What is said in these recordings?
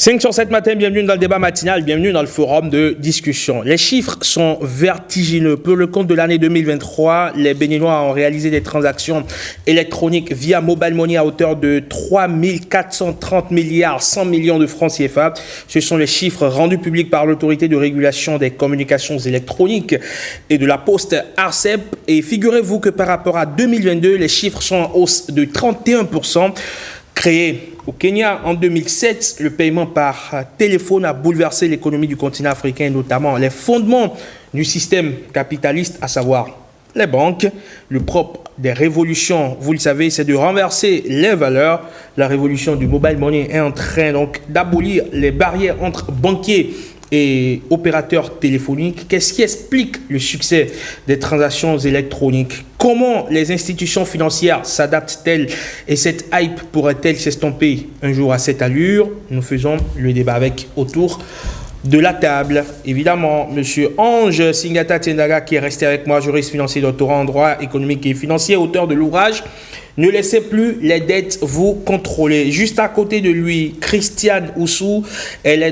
5 sur 7 matin, bienvenue dans le débat matinal, bienvenue dans le forum de discussion. Les chiffres sont vertigineux. Pour le compte de l'année 2023, les Béninois ont réalisé des transactions électroniques via mobile money à hauteur de 3 430 milliards 100 millions de francs CFA. Ce sont les chiffres rendus publics par l'autorité de régulation des communications électroniques et de la poste ARCEP. Et figurez-vous que par rapport à 2022, les chiffres sont en hausse de 31%. Créé au Kenya en 2007, le paiement par téléphone a bouleversé l'économie du continent africain, notamment les fondements du système capitaliste, à savoir les banques. Le propre des révolutions, vous le savez, c'est de renverser les valeurs. La révolution du mobile money est en train donc d'abolir les barrières entre banquiers et opérateurs téléphoniques. Qu'est-ce qui explique le succès des transactions électroniques? Comment les institutions financières s'adaptent-elles et cette hype pourrait-elle s'estomper un jour à cette allure? Nous faisons le débat avec autour de la table. Évidemment, M. Ange Singata Tiendaga, qui est resté avec moi, juriste financier, doctorant en droit économique et financier, auteur de l'ouvrage « Ne laissez plus les dettes vous contrôler ». Juste à côté de lui, Christiane Oussou, elle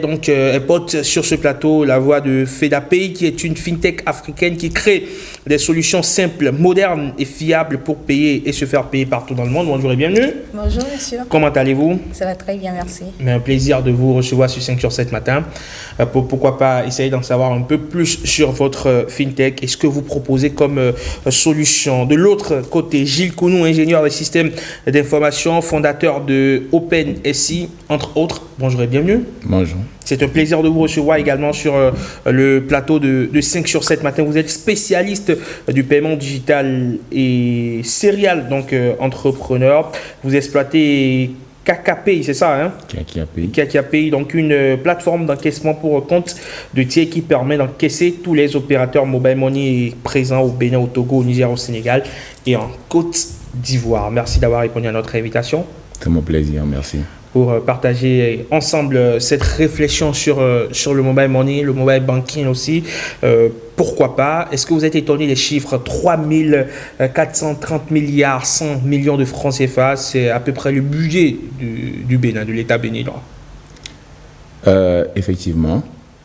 porte sur ce plateau la voix de FEDAPay, qui est une fintech africaine qui crée des solutions simples, modernes et fiables pour payer et se faire payer partout dans le monde. Bonjour et bienvenue. Bonjour monsieur. Comment allez-vous? Ça va très bien, merci. Mais un plaisir de vous recevoir sur 5 sur 7 matin. Pourquoi pas essayer d'en savoir un peu plus sur votre fintech et ce que vous proposez comme solution. De l'autre côté, Gilles Kounou, ingénieur des systèmes d'information, fondateur de OpenSI, entre autres. Bonjour et bienvenue. Bonjour. C'est un plaisir de vous recevoir également sur le plateau de 5 sur 7 matin. Vous êtes spécialiste du paiement digital et serial, donc entrepreneur. Vous exploitez KakaPay, c'est ça, hein? KakaPay, donc une plateforme d'encaissement pour compte de tiers qui permet d'encaisser tous les opérateurs mobile money présents au Bénin, au Togo, au Niger, au Sénégal et en Côte d'Ivoire. Merci d'avoir répondu à notre invitation. C'est mon plaisir, merci. Pour partager ensemble cette réflexion sur le mobile money, le mobile banking aussi. Pourquoi pas? Est-ce que vous êtes étonné des chiffres? 3 430 milliards 100 millions de francs CFA, c'est à peu près le budget du Bénin, de l'État béninois. Effectivement,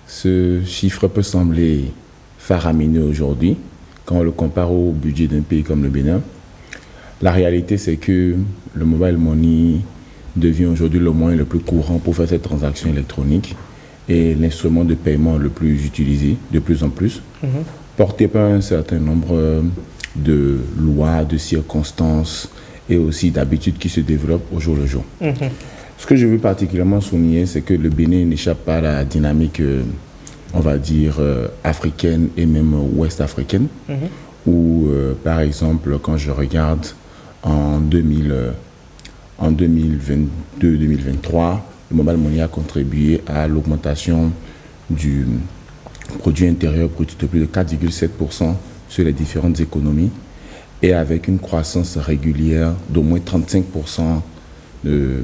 ce chiffre peut sembler faramineux aujourd'hui quand on le compare au budget d'un pays comme le Bénin. La réalité, c'est que le mobile money devient aujourd'hui le moyen le plus courant pour faire cette transaction électronique et l'instrument de paiement le plus utilisé de plus en plus, porté par un certain nombre de lois, de circonstances et aussi d'habitudes qui se développent au jour le jour. Ce que je veux particulièrement souligner, c'est que le Bénin n'échappe pas à la dynamique, on va dire, africaine et même ouest-africaine, où, par exemple, quand je regarde en 2022-2023, le mobile money a contribué à l'augmentation du produit intérieur brut de plus de 4,7% sur les différentes économies et avec une croissance régulière d'au moins 35% de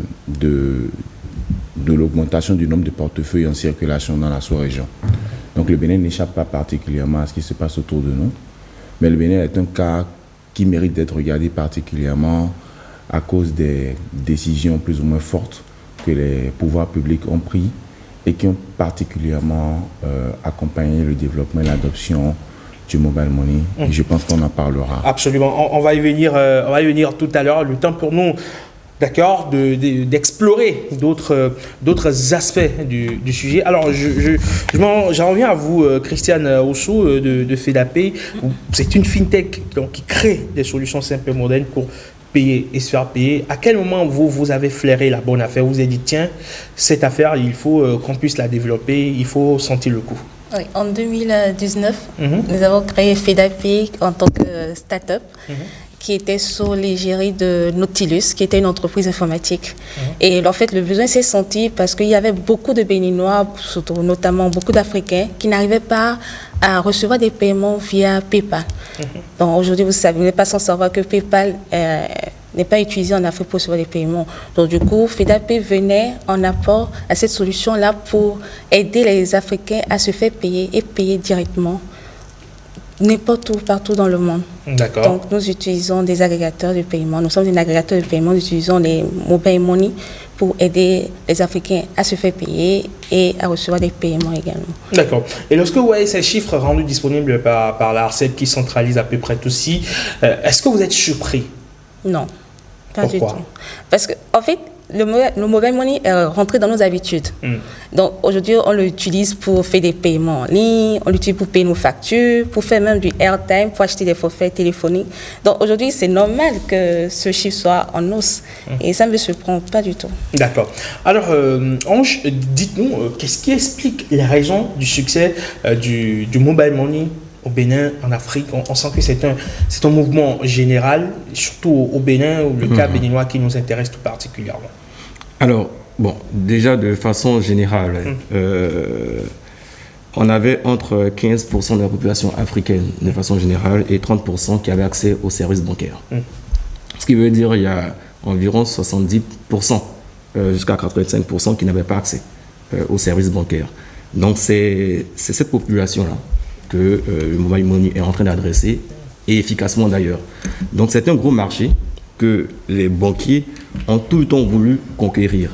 l'augmentation du nombre de portefeuilles en circulation dans la sous-région. Donc le Bénin n'échappe pas particulièrement à ce qui se passe autour de nous, mais le Bénin est un cas qui mérite d'être regardé particulièrement à cause des décisions plus ou moins fortes que les pouvoirs publics ont prises et qui ont particulièrement accompagné le développement et l'adoption du mobile money. Et je pense qu'on en parlera. Absolument. On va y venir tout à l'heure. Le temps pour nous, d'accord, d'explorer d'autres aspects du sujet. Alors, j'en reviens à vous, Christiane Oussou de FEDAPay. C'est une fintech donc, qui crée des solutions simples et modernes pour payer et se faire payer. À quel moment vous avez flairé la bonne affaire? Vous avez dit, tiens, cette affaire, il faut qu'on puisse la développer, il faut sentir le coup. Oui, en 2019, nous avons créé FEDAPay en tant que start-up qui était sous l'égérie de Nautilus, qui était une entreprise informatique. Et en fait, le besoin s'est senti parce qu'il y avait beaucoup de Béninois, surtout, notamment beaucoup d'Africains, qui n'arrivaient pas à recevoir des paiements via PayPal. Donc aujourd'hui, vous savez, vous n'êtes pas sans savoir que PayPal n'est pas utilisé en Afrique pour recevoir des paiements. Donc du coup, FEDAPay venait en apport à cette solution-là pour aider les Africains à se faire payer et payer directement N'importe où, partout dans le monde. D'accord. Donc, nous utilisons des agrégateurs de paiement. Nous sommes des agrégateurs de paiement. Nous utilisons les mobile money pour aider les Africains à se faire payer et à recevoir des paiements également. D'accord. Et lorsque vous voyez ces chiffres rendus disponibles par l'ARCEP qui centralise à peu près tout ci, est-ce que vous êtes surpris? Non, pas Pourquoi? du tout. Parce que, en fait, le mobile money est rentré dans nos habitudes. Donc, aujourd'hui, on l'utilise pour faire des paiements en ligne, on l'utilise pour payer nos factures, pour faire même du airtime, pour acheter des forfaits téléphoniques. Donc, aujourd'hui, c'est normal que ce chiffre soit en hausse. Et ça ne me surprend pas du tout. D'accord. Alors, Ange, dites-nous, qu'est-ce qui explique les raisons du succès du mobile money au Bénin, en Afrique? On sent que c'est un mouvement général, surtout au Bénin, ou le cas béninois qui nous intéresse tout particulièrement. Alors, bon, déjà de façon générale, on avait entre 15% de la population africaine de façon générale et 30% qui avaient accès aux services bancaires. Ce qui veut dire qu'il y a environ 70% jusqu'à 85% qui n'avaient pas accès aux services bancaires. Donc c'est cette population-là que le mobile money est en train d'adresser, et efficacement d'ailleurs. Donc c'est un gros marché que les banquiers ont tout le temps voulu conquérir.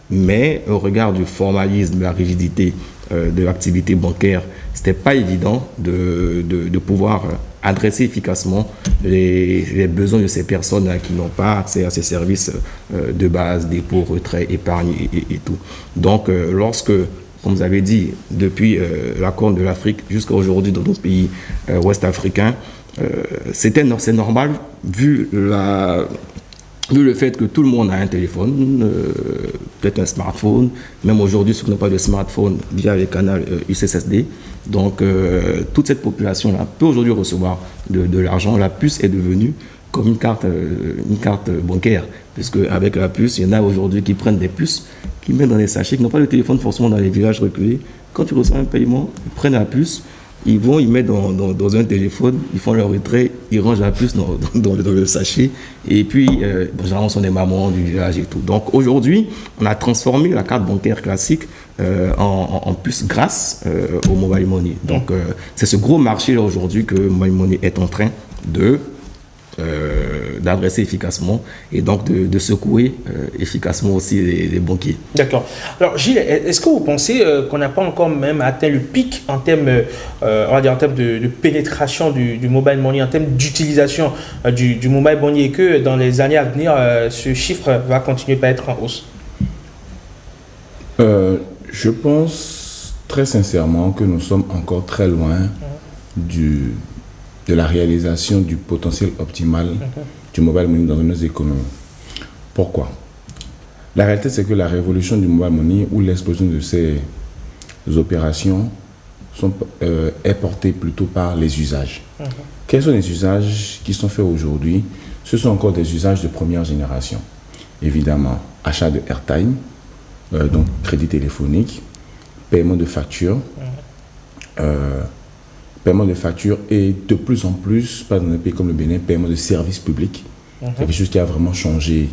Mais au regard du formalisme, de la rigidité de l'activité bancaire, ce n'était pas évident de pouvoir adresser efficacement les besoins de ces personnes qui n'ont pas accès à ces services de base, dépôt, retrait, épargne et tout. Donc lorsque, comme vous avez dit, depuis la Corne de l'Afrique jusqu'à aujourd'hui dans nos pays ouest africains, c'est normal vu le fait que tout le monde a un téléphone, peut-être un smartphone, même aujourd'hui ceux qui n'ont pas de smartphone via les canaux USSD. Donc toute cette population-là peut aujourd'hui recevoir de l'argent. La puce est devenue comme une carte bancaire, puisque avec la puce, il y en a aujourd'hui qui prennent des puces, qui mettent dans des sachets, qui n'ont pas de téléphone forcément dans les villages reculés. Quand tu reçois un paiement, ils prennent la puce, ils mettent dans un téléphone, ils font leur retrait, ils rangent la puce dans le sachet, et puis, généralement, ce sont des mamans du village et tout. Donc aujourd'hui, on a transformé la carte bancaire classique en puce grâce au mobile money. Donc c'est ce gros marché-là aujourd'hui que mobile money est en train d'adresser efficacement et donc de secouer efficacement aussi les banquiers. D'accord. Alors Gilles, est-ce que vous pensez qu'on n'a pas encore même atteint le pic en termes, on va dire en termes de pénétration du mobile money, en termes d'utilisation du mobile money, et que dans les années à venir, ce chiffre va continuer à être en hausse? Je pense très sincèrement que nous sommes encore très loin de la réalisation du potentiel optimal du mobile money dans nos économies. Pourquoi? La réalité, c'est que la révolution du mobile money ou l'explosion de ces opérations est portée plutôt par les usages. Quels sont les usages qui sont faits aujourd'hui? Ce sont encore des usages de première génération. Évidemment, achat de airtime, donc crédit téléphonique, paiement de factures, paiement de factures et de plus en plus, pas dans un pays comme le Bénin, paiement de services publics. C'est quelque chose qui a vraiment changé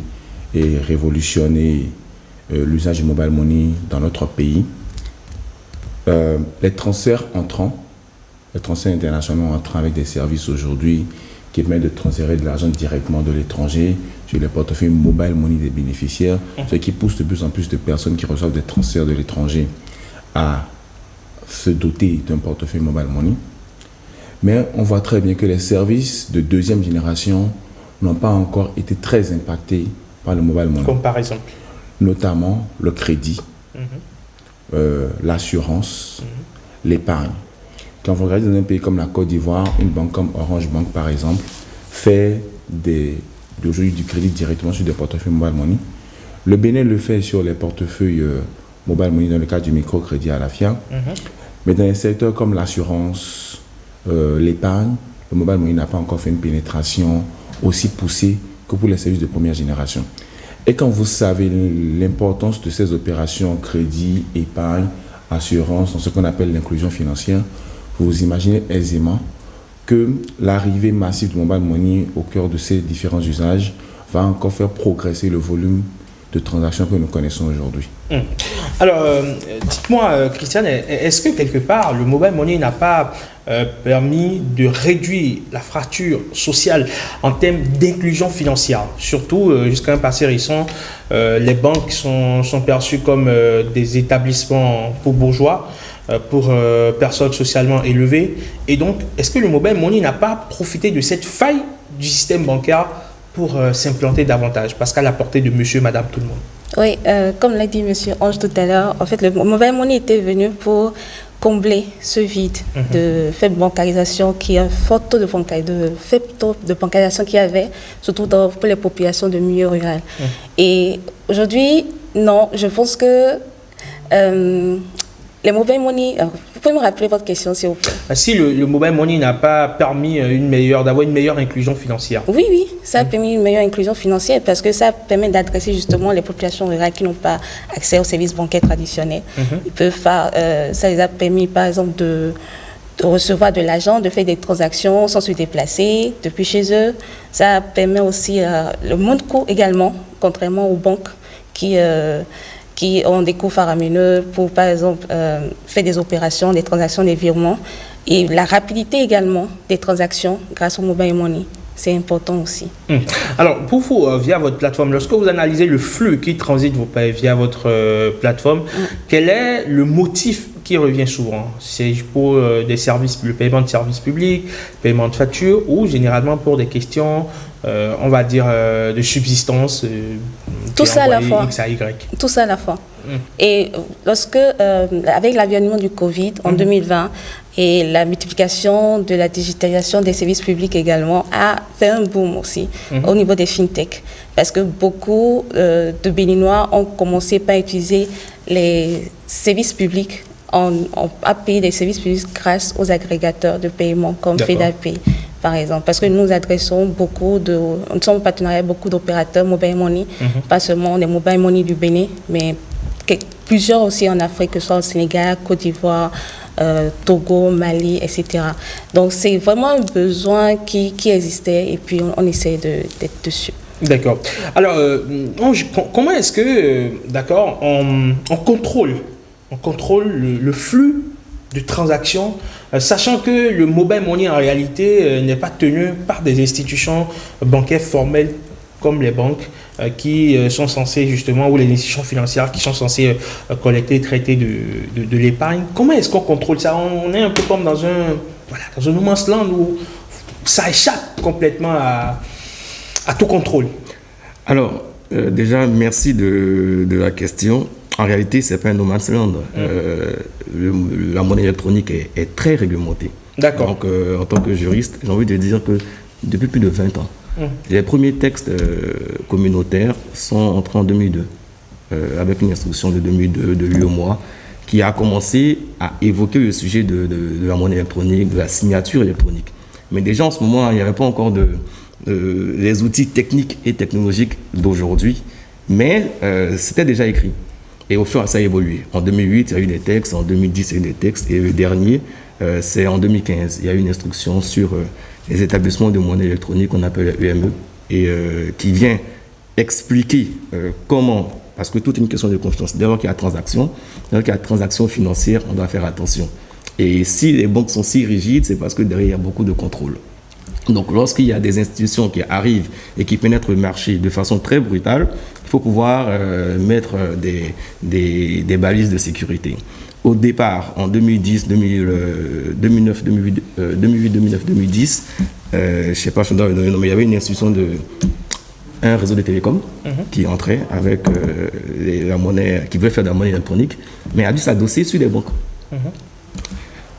et révolutionné l'usage du mobile money dans notre pays. Les transferts entrants, les transferts internationaux entrant avec des services aujourd'hui qui permettent de transférer de l'argent directement de l'étranger sur les portefeuilles mobile money des bénéficiaires, ce qui pousse de plus en plus de personnes qui reçoivent des transferts de l'étranger à se doter d'un portefeuille mobile money. Mais on voit très bien que les services de deuxième génération n'ont pas encore été très impactés par le mobile money. Comme par exemple? Notamment le crédit, l'assurance, l'épargne. Quand vous regardez dans un pays comme la Côte d'Ivoire, une banque comme Orange Bank par exemple, fait aujourd'hui du crédit directement sur des portefeuilles mobile money. Le Bénin le fait sur les portefeuilles mobile money dans le cadre du microcrédit à la FIA. Mais dans les secteurs comme l'assurance, l'épargne, le mobile money n'a pas encore fait une pénétration aussi poussée que pour les services de première génération. Et quand vous savez l'importance de ces opérations crédit, épargne, assurance, dans ce qu'on appelle l'inclusion financière, vous imaginez aisément que l'arrivée massive du mobile money au cœur de ces différents usages va encore faire progresser le volume de transactions que nous connaissons aujourd'hui. Alors, dites-moi, Christiane, est-ce que quelque part, le mobile money n'a pas permis de réduire la fracture sociale en termes d'inclusion financière? Surtout, jusqu'à un passé récent, les banques sont perçues comme des établissements pour bourgeois, pour personnes socialement élevées. Et donc, est-ce que le mobile money n'a pas profité de cette faille du système bancaire pour s'implanter davantage, parce qu'à la portée de monsieur, madame, tout le monde? Oui, comme l'a dit M. Ange tout à l'heure, en fait, le mobile money était venu pour combler ce vide de faible bancarisation, qui est un fort taux de bancarisation qu'il y avait, surtout pour les populations de milieu rural. Et aujourd'hui, non, je pense que les mobile money, vous pouvez me rappeler votre question, s'il vous plaît? Si le mobile money n'a pas permis d'avoir une meilleure inclusion financière. Oui, ça a permis une meilleure inclusion financière parce que ça permet d'adresser justement les populations rurales qui n'ont pas accès aux services bancaires traditionnels. Ils peuvent faire, ça les a permis par exemple de recevoir de l'argent, de faire des transactions sans se déplacer depuis chez eux. Ça permet aussi le moins de coûts également, contrairement aux banques qui ont des coûts faramineux pour, par exemple, faire des opérations, des transactions, des virements. Et la rapidité également des transactions grâce au mobile money, c'est important aussi. Alors, pour vous, via votre plateforme, lorsque vous analysez le flux qui transite via votre plateforme, quel est le motif qui revient souvent? C'est pour le paiement de services publics, paiement de factures, ou généralement pour des questions, on va dire, de subsistance, tout ça à la fois. X à Y. Tout ça à la fois. Et lorsque, avec l'avènement du Covid en 2020 et la multiplication de la digitalisation des services publics également, a fait un boom aussi au niveau des fintech. Parce que beaucoup de Béninois ont commencé par utiliser les services publics à payer des services publics grâce aux agrégateurs de paiement comme FedApay, par exemple. Parce que nous adressons nous sommes en partenariat avec beaucoup d'opérateurs mobile money, pas seulement des mobile money du Bénin, mais plusieurs aussi en Afrique, que ce soit au Sénégal, Côte d'Ivoire, Togo, Mali, etc. Donc c'est vraiment un besoin qui existait et puis on essaie d'être dessus. D'accord. Alors, comment est-ce que, on contrôle le flux de transactions, sachant que le mobile money en réalité n'est pas tenu par des institutions bancaires formelles comme les banques qui sont censées justement, ou les institutions financières qui sont censées collecter et traiter de l'épargne. Comment est-ce qu'on contrôle ça? On est un peu comme dans un no man's land où ça échappe complètement à tout contrôle. Alors, déjà, merci de la question. En réalité, ce n'est pas un no man's land. La monnaie électronique est très réglementée. D'accord. Donc, en tant que juriste, j'ai envie de dire que depuis plus de 20 ans, les premiers textes communautaires sont entrés en 2002, avec une instruction de 2002 de l'UEMOA, qui a commencé à évoquer le sujet de la monnaie électronique, de la signature électronique. Mais déjà, en ce moment, il n'y avait pas encore les outils techniques et technologiques d'aujourd'hui, mais c'était déjà écrit. Et au fur, ça a évolué. En 2008, il y a eu des textes, en 2010, il y a eu des textes, et le dernier, c'est en 2015. Il y a eu une instruction sur les établissements de monnaie électronique qu'on appelle EME, et qui vient expliquer comment, parce que toute une question de confiance, dès lors qu'il y a transaction financière, on doit faire attention. Et si les banques sont si rigides, c'est parce que derrière, il y a beaucoup de contrôle. Donc, lorsqu'il y a des institutions qui arrivent et qui pénètrent le marché de façon très brutale, il faut pouvoir mettre des balises de sécurité. Au départ, en 2010, 2009, 2010, je ne sais pas si on doit le donner, mais il y avait une institution un réseau de télécom qui entrait avec la monnaie, qui voulait faire de la monnaie électronique, mais a dû s'adosser sur les banques.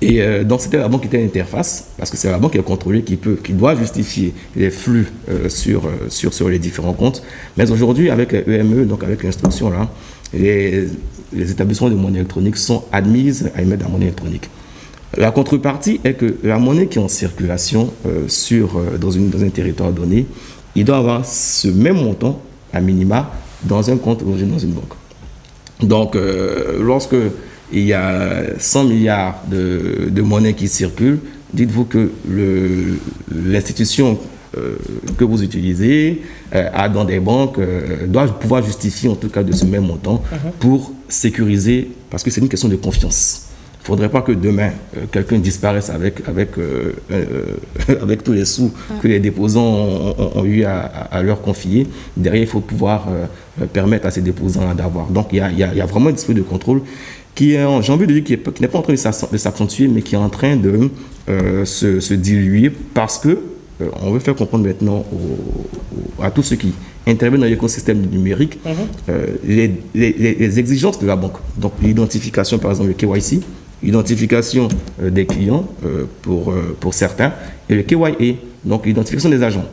Et donc c'était la banque qui était l'interface, parce que c'est la banque qui est contrôlée, qui doit justifier les flux sur les différents comptes. Mais aujourd'hui, avec EME, donc avec l'instruction là, les établissements de monnaie électronique sont admises à émettre de la monnaie électronique. La contrepartie est que la monnaie qui est en circulation dans un territoire donné, il doit avoir ce même montant, à minima, dans un compte logé dans une banque. Donc, lorsque il y a 100 milliards de monnaies qui circulent, dites-vous que l'institution que vous utilisez dans des banques doit pouvoir justifier en tout cas de ce même montant pour sécuriser, parce que c'est une question de confiance. Il ne faudrait pas que demain, quelqu'un disparaisse avec tous les sous que les déposants ont eu à leur confier. Derrière, il faut pouvoir permettre à ces déposants d'avoir. Donc, il y a vraiment un dispositif de contrôle qui est, j'ai envie de dire, qui n'est pas en train de s'accentuer, mais qui est en train de se diluer parce que on veut faire comprendre maintenant à tous ceux qui interviennent dans l'écosystème numérique les exigences de la banque. Donc, l'identification, par exemple, le KYC, l'identification des clients pour certains, et le KYA, donc l'identification des agents.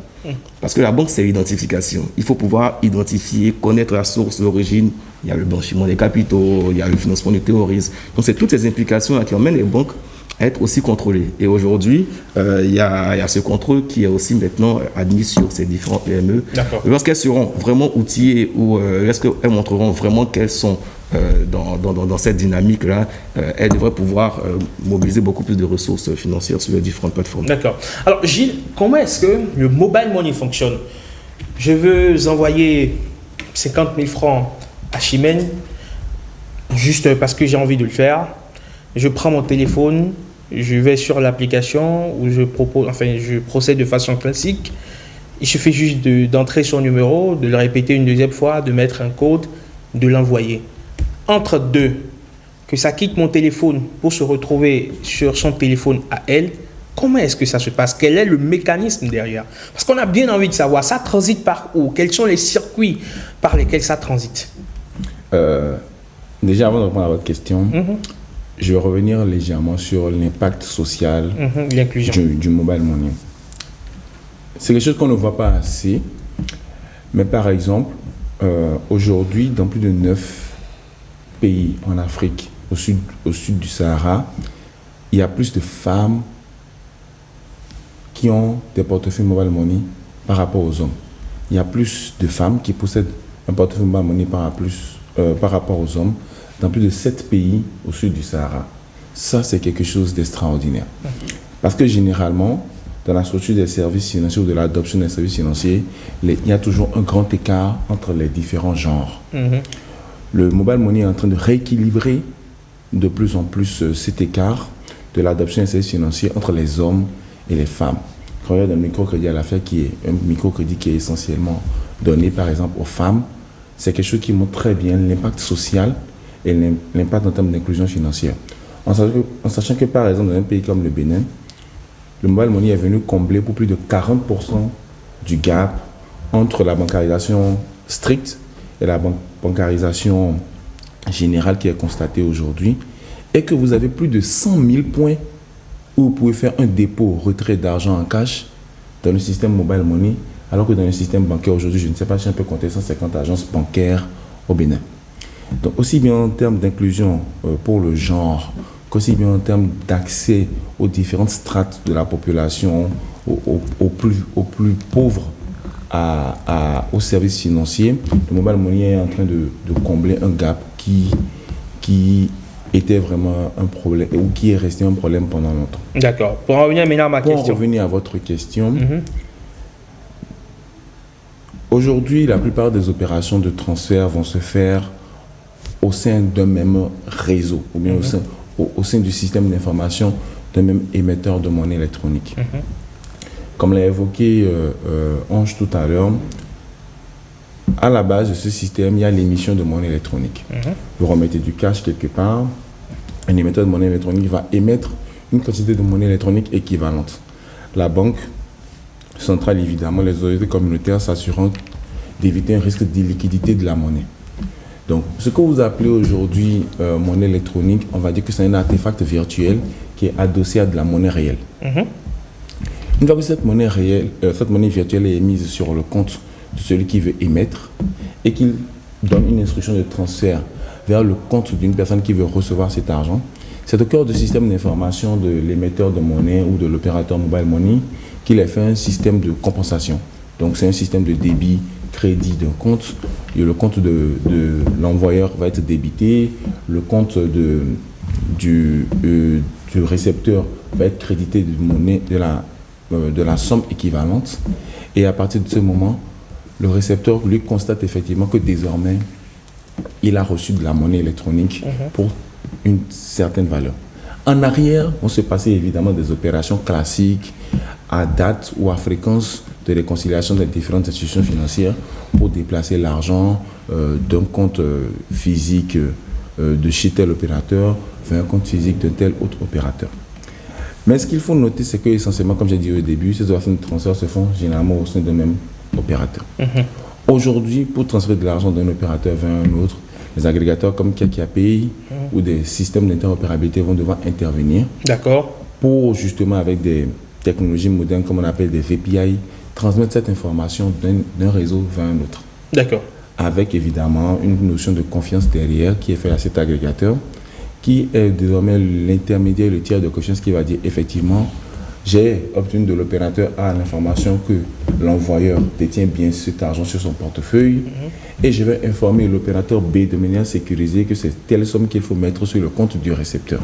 Parce que la banque, c'est l'identification. Il faut pouvoir identifier, connaître la source, l'origine. Il y a le blanchiment des capitaux, il y a le financement du terrorisme. Donc, c'est toutes ces implications qui emmènent les banques à être aussi contrôlées. Et aujourd'hui, il y a ce contrôle qui est aussi maintenant admis sur ces différents PME. Lorsqu'elles seront vraiment outillées ou lorsqu'elles montreront vraiment qu'elles sont dans cette dynamique-là, elle devrait pouvoir mobiliser beaucoup plus de ressources financières sur les différentes plateformes. D'accord. Alors, Gilles, comment est-ce que le mobile money fonctionne? Je veux envoyer 50 000 francs à Chimène, juste parce que j'ai envie de le faire. Je prends mon téléphone, je vais sur l'application où je procède de façon classique. Il suffit juste d'entrer son numéro, de le répéter une deuxième fois, de mettre un code, de l'envoyer. Entre deux, que ça quitte mon téléphone pour se retrouver sur son téléphone à elle, comment est-ce que ça se passe? Quel est le mécanisme derrière? Parce qu'on a bien envie de savoir, ça transite par où? Quels sont les circuits par lesquels ça transite? Déjà, avant de répondre à votre question, je vais revenir légèrement sur l'impact social du mobile money. C'est quelque chose qu'on ne voit pas assez, mais par exemple, aujourd'hui, dans plus de 9 pays en Afrique, au sud du Sahara, il y a plus de femmes qui ont des portefeuilles mobile money par rapport aux hommes. Il y a plus de femmes qui possèdent un portefeuille mobile money par rapport aux hommes dans plus de 7 pays au sud du Sahara. Ça, c'est quelque chose d'extraordinaire. Parce que généralement, dans la structure des services financiers ou de l'adoption des services financiers, il y a toujours un grand écart entre les différents genres. Le mobile money est en train de rééquilibrer de plus en plus cet écart de l'adoption des services financiers entre les hommes et les femmes. Quand il y a un microcrédit à l'affaire qui est un microcrédit qui est essentiellement donné par exemple aux femmes, c'est quelque chose qui montre très bien l'impact social et l'impact en termes d'inclusion financière. En sachant que par exemple dans un pays comme le Bénin, le mobile money est venu combler pour plus de 40% du gap entre la bancarisation stricte et la bancarisation générale qui est constatée aujourd'hui, et que vous avez plus de 100 000 points où vous pouvez faire un dépôt, retrait d'argent en cash dans le système mobile money, alors que dans le système bancaire aujourd'hui, je ne sais pas si on peut compter 150 agences bancaires au Bénin. Donc aussi bien en termes d'inclusion pour le genre, qu'aussi bien en termes d'accès aux différentes strates de la population, aux plus pauvres, aux services financiers, le mobile money est en train de combler un gap qui était vraiment un problème, ou qui est resté un problème pendant longtemps. D'accord. Pour revenir maintenant à ma question. Pour revenir à votre question, aujourd'hui, la plupart des opérations de transfert vont se faire au sein d'un même réseau, ou bien au sein du système d'information d'un même émetteur de monnaie électronique. Comme l'a évoqué Ange tout à l'heure, à la base de ce système, il y a l'émission de monnaie électronique. Vous remettez du cash quelque part, un émetteur de monnaie électronique va émettre une quantité de monnaie électronique équivalente. La banque centrale, évidemment, les autorités communautaires s'assurant d'éviter un risque d'illiquidité de la monnaie. Donc, ce que vous appelez aujourd'hui monnaie électronique, on va dire que c'est un artefact virtuel qui est adossé à de la monnaie réelle. Une fois que cette monnaie virtuelle est mise sur le compte de celui qui veut émettre et qu'il donne une instruction de transfert vers le compte d'une personne qui veut recevoir cet argent, c'est au cœur du système d'information de l'émetteur de monnaie ou de l'opérateur mobile money qu'il a fait un système de compensation. Donc, c'est un système de débit, crédit d'un compte. Et le compte de l'envoyeur va être débité, le compte du récepteur va être crédité de monnaie, de la de la somme équivalente. Et à partir de ce moment, le récepteur lui constate effectivement que désormais, il a reçu de la monnaie électronique pour une certaine valeur. En arrière, on se passait évidemment des opérations classiques à date ou à fréquence de réconciliation des différentes institutions financières pour déplacer l'argent d'un compte physique de chez tel opérateur vers un compte physique de tel autre opérateur. Mais ce qu'il faut noter, c'est que essentiellement, comme j'ai dit au début, ces opérations de transfert se font généralement au sein d'un même opérateur. Aujourd'hui, pour transférer de l'argent d'un opérateur vers un autre, les agrégateurs comme KakaPay ou des systèmes d'interopérabilité vont devoir intervenir. D'accord. Pour justement, avec des technologies modernes comme on appelle des VPI, transmettre cette information d'un réseau vers un autre. D'accord. Avec évidemment une notion de confiance derrière qui est faite à cet agrégateur, qui est désormais l'intermédiaire, le tiers de confiance qui va dire effectivement, j'ai obtenu de l'opérateur A l'information que l'envoyeur détient bien cet argent sur son portefeuille et je vais informer l'opérateur B de manière sécurisée que c'est telle somme qu'il faut mettre sur le compte du récepteur.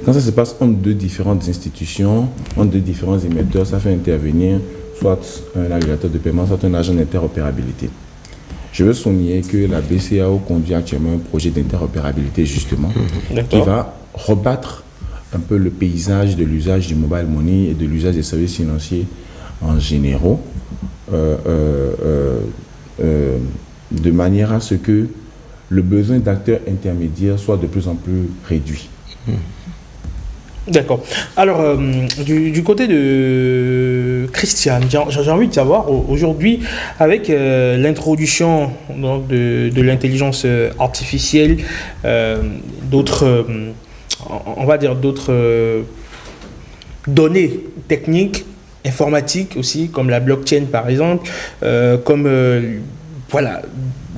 Quand ça se passe entre deux différentes institutions, entre deux différents émetteurs, ça fait intervenir soit un agrégateur de paiement, soit un agent d'interopérabilité. Je veux souligner que la BCAO conduit actuellement un projet d'interopérabilité justement qui va rebattre un peu le paysage de l'usage du mobile money et de l'usage des services financiers en général, de manière à ce que le besoin d'acteurs intermédiaires soit de plus en plus réduit. D'accord. Alors, du côté de Christiane, j'ai envie de savoir, aujourd'hui, avec l'introduction donc, de l'intelligence artificielle, d'autres, on va dire d'autres données techniques, informatiques aussi, comme la blockchain par exemple, comme voilà,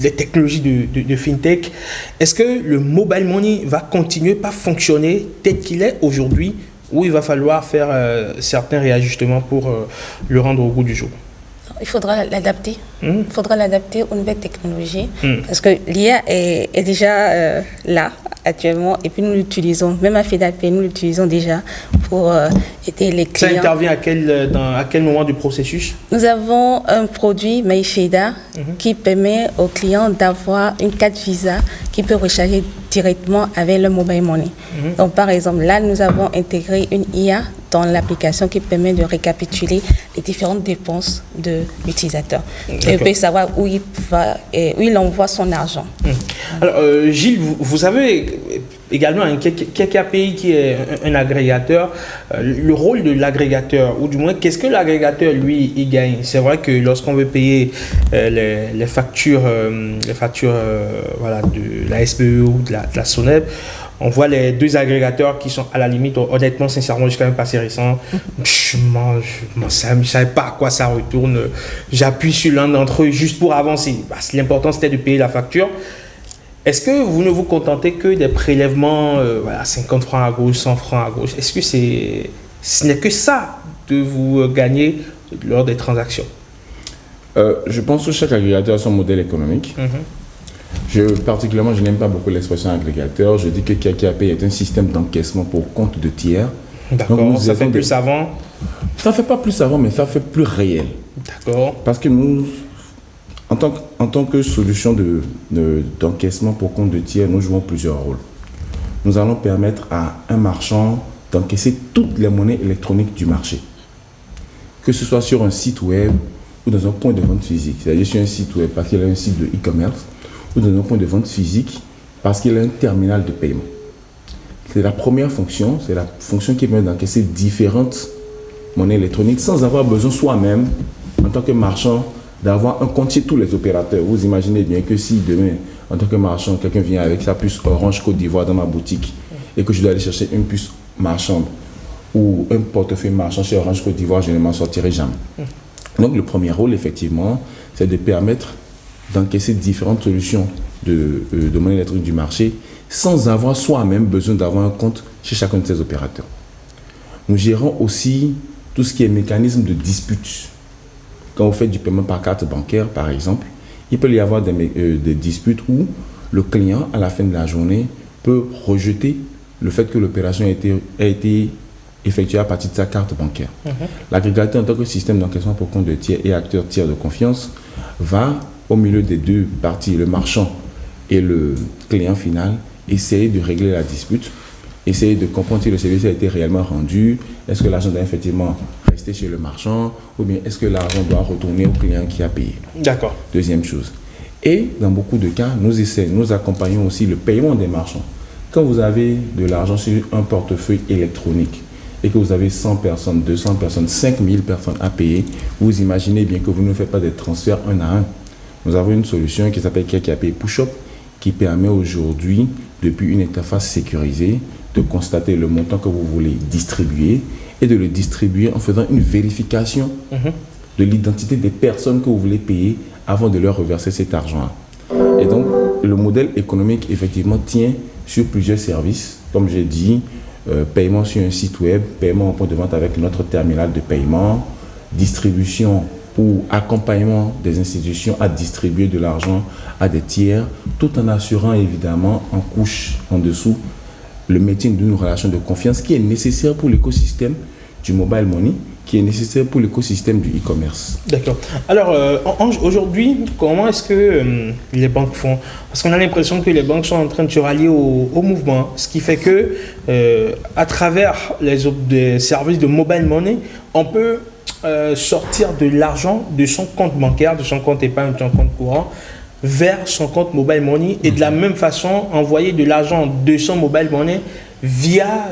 les technologies de fintech. Est-ce que le mobile money va continuer par fonctionner tel qu'il est aujourd'hui ou il va falloir faire certains réajustements pour le rendre au goût du jour? Il faudra l'adapter. Il faudra l'adapter aux nouvelles technologies parce que l'IA est déjà là actuellement et puis nous l'utilisons. Même à FEDAPay, nous l'utilisons déjà pour aider les clients. Ça intervient à quel moment du processus? Nous avons un produit MyFeda qui permet aux clients d'avoir une carte Visa qui peut recharger directement avec le mobile money. Donc par exemple, là nous avons intégré une IA dans l'application qui permet de récapituler les différentes dépenses de l'utilisateur. Et il peut savoir où il va et où il envoie son argent. Alors, Gilles, vous avez également un KakaPay qui est un agrégateur. Le rôle de l'agrégateur, ou du moins, qu'est-ce que l'agrégateur, lui, il gagne? C'est vrai que lorsqu'on veut payer les factures, voilà, de la SPE ou de la SONEB, on voit les deux agrégateurs qui sont à la limite, honnêtement, sincèrement, jusqu'à même passé récent. Je ne savais pas à quoi ça retourne. J'appuie sur l'un d'entre eux juste pour avancer. Parce que l'important, c'était de payer la facture. Est-ce que vous ne vous contentez que des prélèvements, voilà, 50 francs à gauche, 100 francs à gauche? Est-ce que ce n'est que ça de vous gagner lors des transactions? Je pense que chaque agrégateur a son modèle économique. Particulièrement, je n'aime pas beaucoup l'expression agrégateur. Je dis que KakaPay est un système d'encaissement pour compte de tiers. D'accord, ça fait plus savant? Ça ne fait pas plus savant, mais ça fait plus réel. D'accord. Parce que nous, en tant que solution d'encaissement pour compte de tiers, nous jouons plusieurs rôles. Nous allons permettre à un marchand d'encaisser toutes les monnaies électroniques du marché. Que ce soit sur un site web ou dans un point de vente physique. C'est-à-dire sur un site web parce qu'il a un site de e-commerce, ou dans un point de vente physique parce qu'il a un terminal de paiement. C'est la première fonction, c'est la fonction qui permet d'encaisser différentes monnaies électroniques sans avoir besoin soi-même, en tant que marchand, d'avoir un compte chez tous les opérateurs. Vous imaginez bien que si demain, en tant que marchand, quelqu'un vient avec sa puce Orange Côte d'Ivoire dans ma boutique et que je dois aller chercher une puce marchande ou un portefeuille marchand chez Orange Côte d'Ivoire, je ne m'en sortirai jamais. Donc le premier rôle, effectivement, c'est de permettre d'encaisser différentes solutions de monnaie électronique du marché sans avoir soi-même besoin d'avoir un compte chez chacun de ces opérateurs. Nous gérons aussi tout ce qui est mécanisme de dispute. Quand vous faites du paiement par carte bancaire, par exemple, il peut y avoir des disputes où le client, à la fin de la journée, peut rejeter le fait que l'opération a été effectuée à partir de sa carte bancaire. L'agrégateur, en tant que système d'encaissement pour compte de tiers et acteur tiers de confiance, va, au milieu des deux parties, le marchand et le client final, essayer de régler la dispute, essayer de comprendre si le service a été réellement rendu, est-ce que l'argent doit effectivement rester chez le marchand, ou bien est-ce que l'argent doit retourner au client qui a payé. D'accord. Deuxième chose. Et dans beaucoup de cas, nous accompagnons aussi le paiement des marchands. Quand vous avez de l'argent sur un portefeuille électronique et que vous avez 100 personnes, 200 personnes, 5000 personnes à payer, vous imaginez bien que vous ne faites pas des transferts un à un. Nous avons une solution qui s'appelle KKP Push-Up qui permet aujourd'hui, depuis une interface sécurisée, de constater le montant que vous voulez distribuer et de le distribuer en faisant une vérification de l'identité des personnes que vous voulez payer avant de leur reverser cet argent. Et donc, le modèle économique, effectivement, tient sur plusieurs services. Comme j'ai dit, paiement sur un site web, paiement en point de vente avec notre terminal de paiement, distribution ou accompagnement des institutions à distribuer de l'argent à des tiers, tout en assurant évidemment en couche en dessous le maintien d'une relation de confiance qui est nécessaire pour l'écosystème du mobile money, qui est nécessaire pour l'écosystème du e-commerce. D'accord. Alors, aujourd'hui, comment est-ce que les banques font? Parce qu'on a l'impression que les banques sont en train de se rallier au mouvement, ce qui fait que, à travers des services de mobile money, on peut sortir de l'argent de son compte bancaire, de son compte épargne, de son compte courant, vers son compte mobile money et de la même façon envoyer de l'argent de son mobile money vers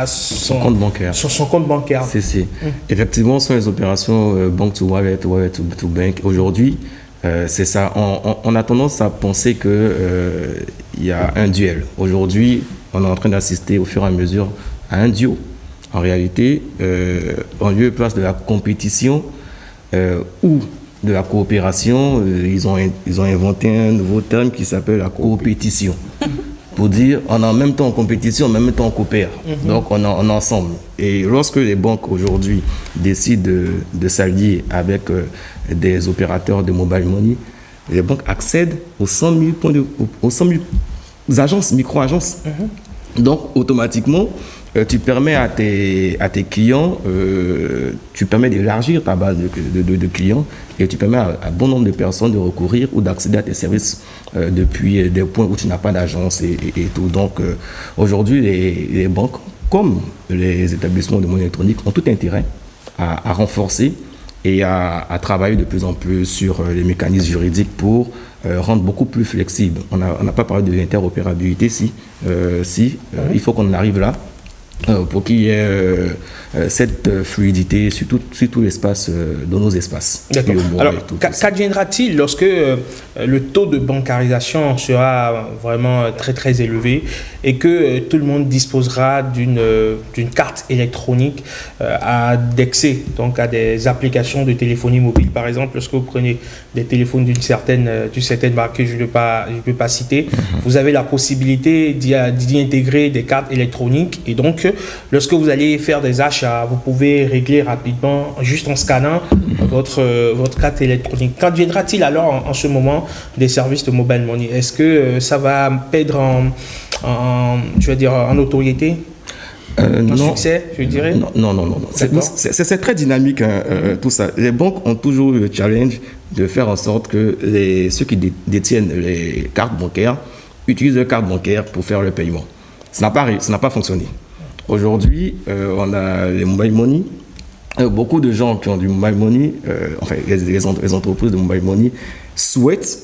son compte bancaire. Son compte bancaire. C'est. Effectivement, ce sont les opérations bank to wallet, wallet to bank. Aujourd'hui, c'est ça. On a tendance à penser qu'il y a un duel. Aujourd'hui, on est en train d'assister au fur et à mesure à un duo. En réalité, en lieu et place de la compétition ou de la coopération, ils ont inventé un nouveau terme qui s'appelle la coopétition. Pour dire, on est en même temps en compétition, en même temps on coopère. Donc on est ensemble. Et lorsque les banques aujourd'hui décident de s'allier avec des opérateurs de mobile money, les banques accèdent aux 100 000 agences, micro-agences. Donc automatiquement, tu permets à tes clients, tu permets d'élargir ta base de clients et tu permets à bon nombre de personnes de recourir ou d'accéder à tes services depuis des points où tu n'as pas d'agence et tout. Donc aujourd'hui, les banques, comme les établissements de monnaie électronique, ont tout intérêt à renforcer et à travailler de plus en plus sur les mécanismes juridiques pour rendre beaucoup plus flexible. On n'a pas parlé de l'interopérabilité, il faut qu'on arrive là. Pour qu'il y ait cette fluidité sur tout l'espace, dans nos espaces. D'accord. Alors, qu'adviendra-t-il lorsque le taux de bancarisation sera vraiment très très élevé et que tout le monde disposera d'une carte électronique d'accès donc à des applications de téléphonie mobile? Par exemple, lorsque vous prenez des téléphones d'une certaine marque que je ne peux pas citer, vous avez la possibilité d'y intégrer des cartes électroniques et donc lorsque vous allez faire des achats, vous pouvez régler rapidement, juste en scannant votre carte électronique. Qu'adviendra-t-il alors en ce moment des services de mobile money? Est-ce que ça va perdre en notoriété? Non. Succès, je dirais? Non. C'est très dynamique, tout ça. Les banques ont toujours eu le challenge de faire en sorte que ceux qui détiennent les cartes bancaires utilisent leurs cartes bancaires pour faire le paiement. Ça n'a pas fonctionné. Aujourd'hui, on a les mobile money. Beaucoup de gens qui ont du mobile money, les entreprises de mobile money, souhaitent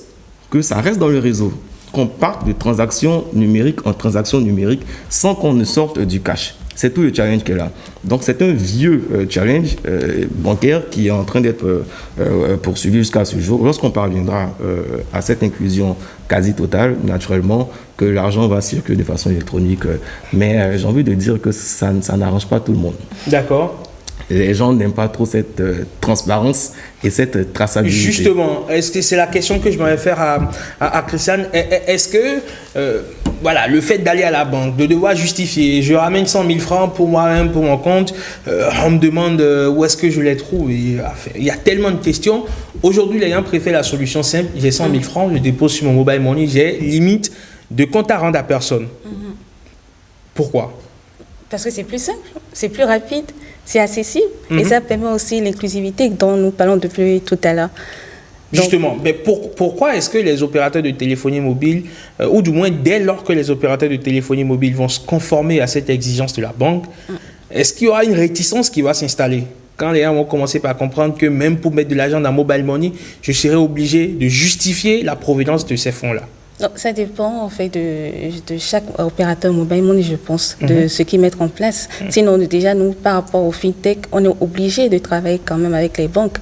que ça reste dans le réseau, qu'on parte de transactions numériques en transactions numériques sans qu'on ne sorte du cash. C'est tout le challenge qui est là. Donc c'est un vieux challenge bancaire qui est en train d'être poursuivi jusqu'à ce jour. Lorsqu'on parviendra à cette inclusion quasi totale, naturellement, que l'argent va circuler de façon électronique. Mais j'ai envie de dire que ça n'arrange pas tout le monde. D'accord. Les gens n'aiment pas trop cette transparence et cette traçabilité. Justement, est-ce que c'est la question que je m'avais faire à Christiane? Est-ce que le fait d'aller à la banque, de devoir justifier, je ramène 100 000 francs pour moi-même, pour mon compte, on me demande où est-ce que je les trouve? Il y a tellement de questions. Aujourd'hui, les gens préfèrent la solution simple. J'ai 100 000 francs, je dépose sur mon mobile money, j'ai limite de compte à rendre à personne. Pourquoi? Parce que c'est plus simple, c'est plus rapide, c'est accessible. Et ça permet aussi l'inclusivité dont nous parlons depuis tout à l'heure. Justement, mais pourquoi est-ce que les opérateurs de téléphonie mobile, ou du moins dès lors que les opérateurs de téléphonie mobile vont se conformer à cette exigence de la banque, est-ce qu'il y aura une réticence qui va s'installer? Quand les gens vont commencer par comprendre que même pour mettre de l'argent dans Mobile Money, je serai obligé de justifier la provenance de ces fonds-là. Donc, ça dépend en fait de chaque opérateur Mobile Money, je pense, de ce qu'ils mettent en place. Sinon, déjà, nous, par rapport au FinTech, on est obligé de travailler quand même avec les banques.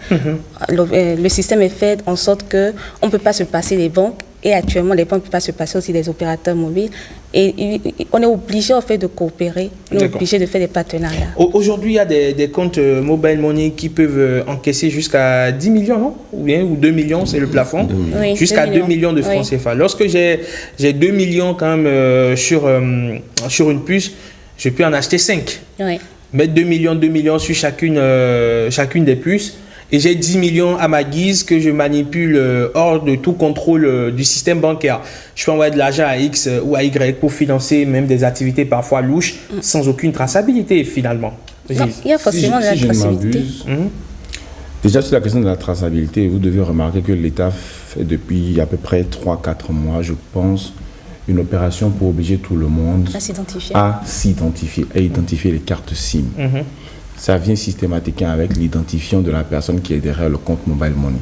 Le système est fait en sorte qu'on ne peut pas se passer des banques. Et actuellement, les banques ne peuvent pas se passer aussi des opérateurs mobiles. Et on est obligé en fait de coopérer, on est obligé de faire des partenariats. Aujourd'hui, il y a des comptes Mobile Money qui peuvent encaisser jusqu'à 10 millions, non? Ou 2 millions, c'est le plafond. Oui, jusqu'à 2 millions de francs CFA. Lorsque j'ai 2 millions quand même sur une puce, je peux en acheter 5. Oui. Mettre 2 millions sur chacune des puces. Et j'ai 10 millions à ma guise que je manipule hors de tout contrôle du système bancaire. Je peux envoyer de l'argent à X ou à Y pour financer même des activités parfois louches sans aucune traçabilité finalement. Non, il y a forcément de la traçabilité. Déjà sur la question de la traçabilité, vous devez remarquer que l'État fait depuis à peu près 3-4 mois, je pense, une opération pour obliger tout le monde à s'identifier, à identifier les cartes SIM. Ça vient systématiquement avec l'identifiant de la personne qui est derrière le compte Mobile Money.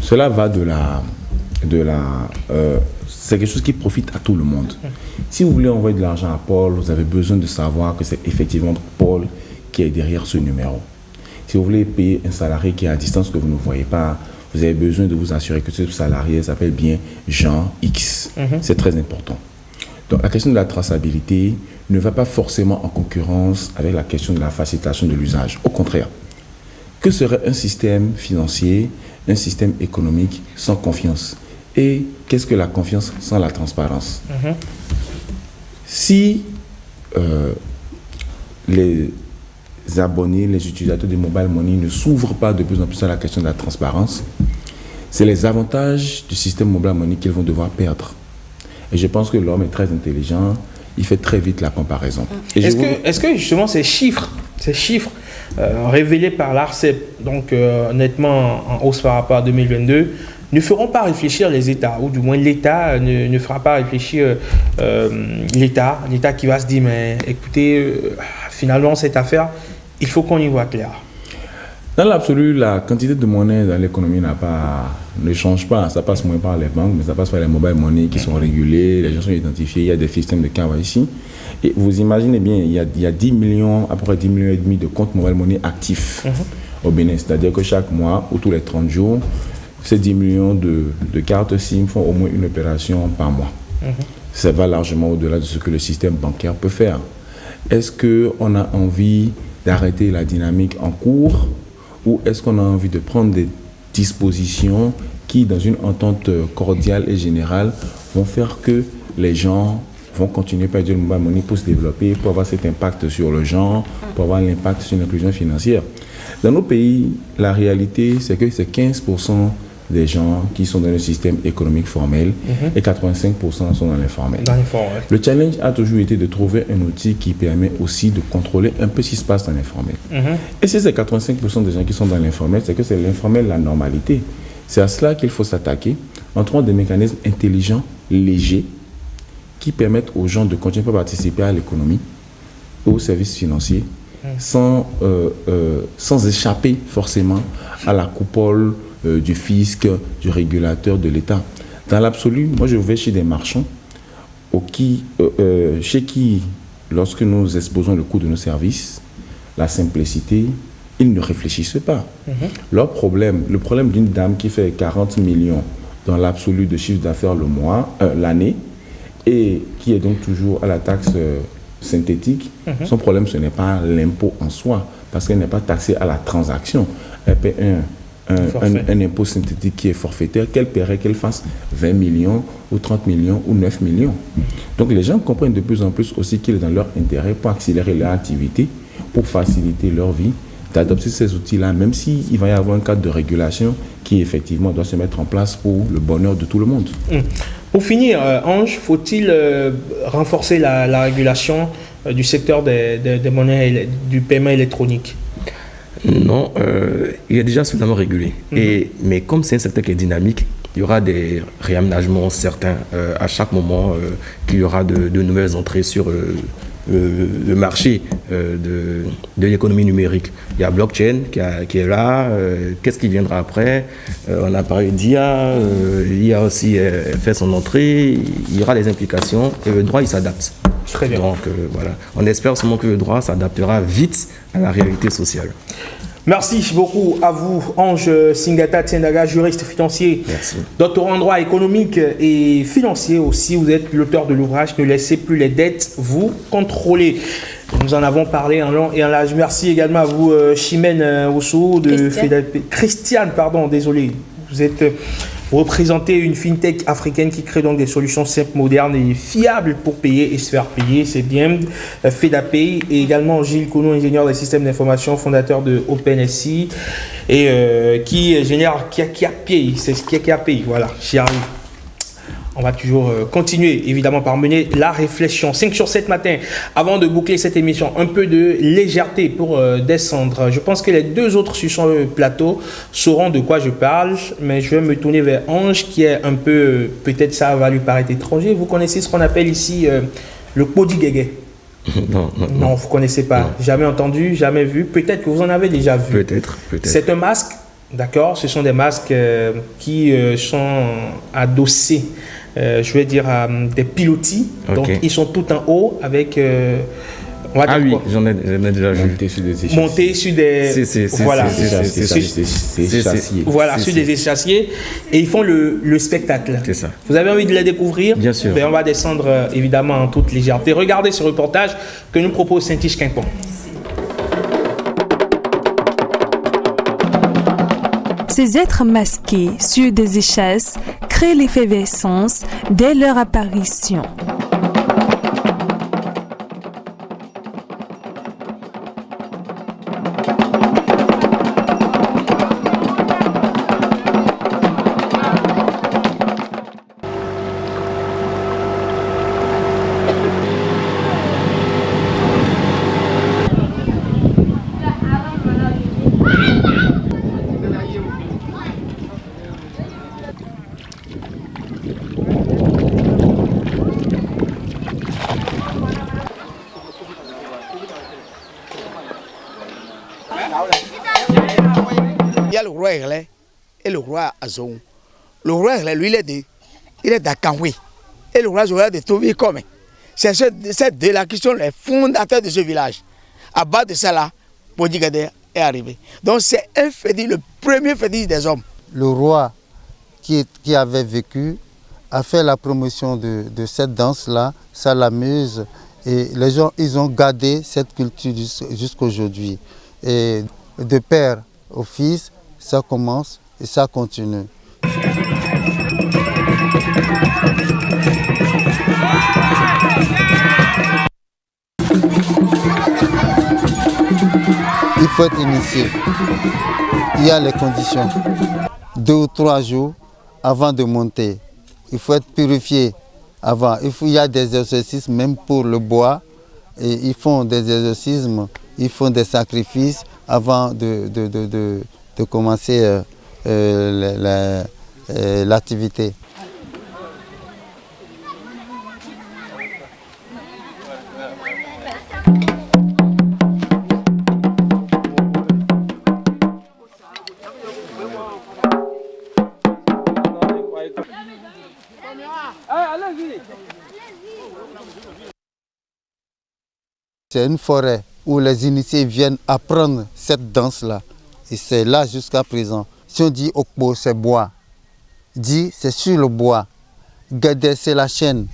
Cela va c'est quelque chose qui profite à tout le monde. Si vous voulez envoyer de l'argent à Paul, vous avez besoin de savoir que c'est effectivement Paul qui est derrière ce numéro. Si vous voulez payer un salarié qui est à distance que vous ne voyez pas, vous avez besoin de vous assurer que ce salarié s'appelle bien Jean X. C'est très important. Donc la question de la traçabilité ne va pas forcément en concurrence avec la question de la facilitation de l'usage. Au contraire, que serait un système financier, un système économique sans confiance? Et qu'est-ce que la confiance sans la transparence? Si les abonnés, les utilisateurs du Mobile Money ne s'ouvrent pas de plus en plus à la question de la transparence, c'est les avantages du système Mobile Money qu'ils vont devoir perdre. Et je pense que l'homme est très intelligent, il fait très vite la comparaison. Est-ce que justement ces chiffres révélés par l'ARCEP, donc nettement en hausse par rapport à 2022, ne feront pas réfléchir les États, ou du moins l'État ne fera pas réfléchir l'État qui va se dire, mais écoutez, finalement cette affaire, il faut qu'on y voit clair. Dans l'absolu, la quantité de monnaie dans l'économie ne change pas. Ça passe moins par les banques, mais ça passe par les mobile money qui sont régulés, les gens sont identifiés, il y a des systèmes de KYC. Et vous imaginez bien, il y a 10 millions, à peu près 10 millions et demi de comptes mobile money actifs au Bénin. C'est-à-dire que chaque mois ou tous les 30 jours, ces 10 millions de cartes SIM font au moins une opération par mois. Ça va largement au-delà de ce que le système bancaire peut faire. Est-ce qu'on a envie d'arrêter la dynamique en cours? Ou est-ce qu'on a envie de prendre des dispositions qui, dans une entente cordiale et générale, vont faire que les gens vont continuer par le mobile money pour se développer, pour avoir cet impact sur le genre, pour avoir l'impact sur l'inclusion financière? Dans nos pays, la réalité, c'est que c'est 15% des gens qui sont dans le système économique formel et 85% sont dans l'informel. Le challenge a toujours été de trouver un outil qui permet aussi de contrôler un peu ce qui se passe dans l'informel. Et si c'est 85% des gens qui sont dans l'informel, c'est que c'est l'informel la normalité. C'est à cela qu'il faut s'attaquer en trouvant des mécanismes intelligents, légers, qui permettent aux gens de continuer à participer à l'économie, aux services financiers, sans échapper forcément à la coupole du fisc, du régulateur, de l'État. Dans l'absolu, moi je vais chez des marchands chez qui, lorsque nous exposons le coût de nos services, la simplicité, ils ne réfléchissent pas. Le problème d'une dame qui fait 40 millions dans l'absolu de chiffre d'affaires l'année, et qui est donc toujours à la taxe synthétique, son problème ce n'est pas l'impôt en soi, parce qu'elle n'est pas taxée à la transaction. Elle paie un impôt synthétique qui est forfaitaire, qu'elle paierait qu'elle fasse 20 millions ou 30 millions ou 9 millions. Donc les gens comprennent de plus en plus aussi qu'il est dans leur intérêt pour accélérer leur activité, pour faciliter leur vie, d'adopter ces outils-là, même s'il va y avoir un cadre de régulation qui effectivement doit se mettre en place pour le bonheur de tout le monde. Pour finir, Ange, faut-il renforcer la régulation du secteur des monnaies, du paiement électronique? Non, il est déjà suffisamment régulé. Mais comme c'est un secteur qui est dynamique, il y aura des réaménagements certains à chaque moment qu'il y aura de nouvelles entrées sur le marché de l'économie numérique. Il y a blockchain qui est là. Qu'est-ce qui viendra après? On a parlé d'IA. L'IA aussi fait son entrée. Il y aura des implications et le droit, il s'adapte. Très bien. Donc voilà, on espère seulement que le droit s'adaptera vite à la réalité sociale. Merci beaucoup à vous, Ange Singata Tiendaga, juriste financier, Merci. doctorant en droit économique et financier aussi. Vous êtes l'auteur de l'ouvrage « Ne laissez plus les dettes vous contrôler ». Nous en avons parlé en long et en large. Merci également à vous, Chimène Oussou, de Christiane, pardon, désolé. Vous représentez une fintech africaine qui crée donc des solutions simples, modernes et fiables pour payer et se faire payer. C'est bien. FEDAPay et également Gilles Kono, ingénieur des systèmes d'information, fondateur de OpenSI et qui génère Kiapay. C'est Kiapay. Voilà, j'y arrive. On va toujours continuer, évidemment, par mener la réflexion. 5 sur 7 matin, avant de boucler cette émission, un peu de légèreté pour descendre. Je pense que les deux autres sur le plateau sauront de quoi je parle, mais je vais me tourner vers Ange, qui est un peu, peut-être ça va lui paraître étranger. Vous connaissez ce qu'on appelle ici le Kpodi-Guégué? Non, vous ne connaissez pas. Non. Jamais entendu, jamais vu. Peut-être que vous en avez déjà vu. Peut-être. C'est un masque, d'accord? Ce sont des masques qui sont adossés. Je vais dire des pilotis, okay. Donc ils sont tout en haut avec on va dire j'en ai déjà vu. Monter sur des voilà, sur des échassiers et ils font le spectacle. C'est ça. Vous avez envie de les découvrir? Bien sûr. On va descendre évidemment en toute légèreté. Regardez ce reportage que nous propose Saint-Tiche Quimpon. Ces êtres masqués sur des échasses créent l'effervescence dès leur apparition. Il y a le roi Erlé et le roi Azon. Le roi Erlé, lui, il est d'Akanwi. Et le roi Azon est de Tovikome. C'est ces deux-là qui sont les fondateurs de ce village. À bas de ça, là, Kpodi-Guégué est arrivé. Donc c'est un fétiche, le premier fétiche des hommes. Le roi qui avait vécu a fait la promotion de cette danse-là, ça l'amuse. Et les gens, ils ont gardé cette culture jusqu'à aujourd'hui. Et de père au fils, ça commence et ça continue. Il faut être initié. Il y a les conditions. 2 ou 3 jours avant de monter. Il faut être purifié avant. Il y a des exercices même pour le bois. Et ils font des exercices, ils font des sacrifices avant de commencer l'activité. C'est une forêt où les initiés viennent apprendre cette danse-là. Et c'est là jusqu'à présent. Si on dit Okpo, c'est bois. Dit, c'est sur le bois. Guégué, c'est la chaîne.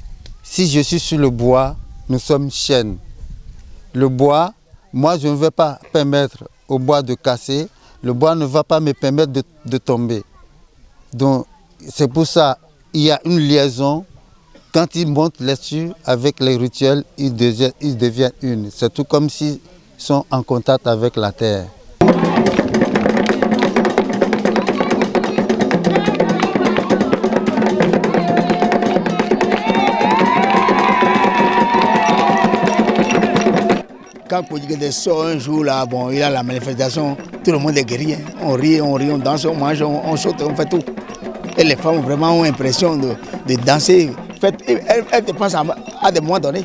Si je suis sur le bois, nous sommes chaînes. Le bois, moi je ne vais pas permettre au bois de casser. Le bois ne va pas me permettre de tomber. Donc c'est pour ça qu'il y a une liaison. Quand ils montent là-dessus, avec les rituels, ils deviennent une. C'est tout comme s'ils sont en contact avec la terre. quand Koudigé sort un jour là, bon, il a la manifestation, tout le monde est guéri. Hein. On rit, on danse, on mange, on saute, on fait tout. Et les femmes vraiment ont l'impression de danser. Elles dépensent à des moments donnés.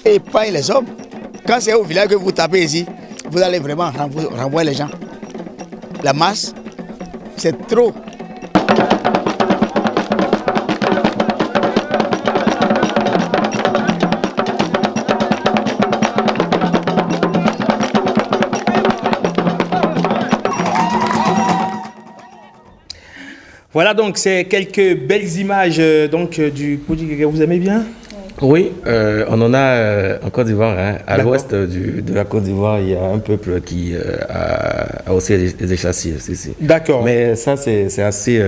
Et pas les hommes. Quand c'est au village que vous tapez ici, vous allez vraiment renvoyer les gens. La masse, c'est trop. Voilà donc c'est quelques belles images donc du Koudigé. Vous aimez bien? Oui, on en a en Côte d'Ivoire. Hein. À l'ouest de la Côte d'Ivoire, il y a un peuple qui a aussi des échassiers. D'accord. Mais ça, c'est assez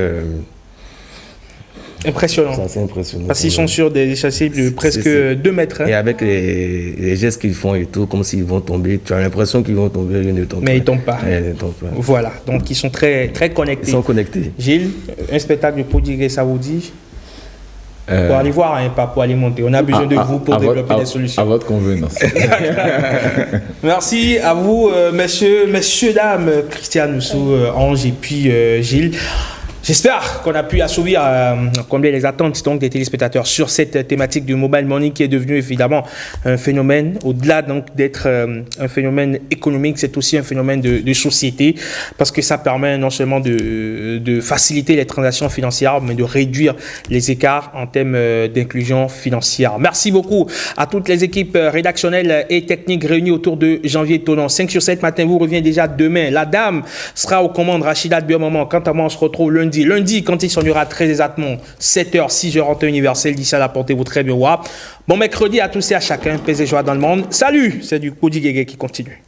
impressionnant. C'est assez impressionnant. Parce qu'ils sont sur des échassiers de presque 2 mètres. Hein. Et avec les gestes qu'ils font et tout, comme s'ils vont tomber, tu as l'impression qu'ils vont tomber, ils ne tombent pas. Mais ils ne tombent pas. Ils ne tombent pas. Voilà, donc ils sont très, très connectés. Ils sont connectés. Gilles, un spectacle de Koudigé, ça vous dit? Pour aller voir, hein, pas pour aller monter. On a besoin de vous pour développer des solutions. À votre convenance. Merci à vous, messieurs, dames, Christiane, Moussou, Ange et puis Gilles. J'espère qu'on a pu assouvir, combler les attentes donc, des téléspectateurs sur cette thématique du mobile money qui est devenu évidemment un phénomène, au-delà donc d'être un phénomène économique, c'est aussi un phénomène de société parce que ça permet non seulement de faciliter les transactions financières, mais de réduire les écarts en termes d'inclusion financière. Merci beaucoup à toutes les équipes rédactionnelles et techniques réunies autour de Janvier Tonon. 5 sur 7 matin vous revient déjà demain. La dame sera aux commandes, Rachida Biommoment. Quant à moi, on se retrouve lundi, quand il sonnera très exactement 7h, 6h en temps universel. D'ici là, portez-vous très bien. Bon mercredi à tous et à chacun. Paix et joie dans le monde. Salut, c'est du Koudigé qui continue.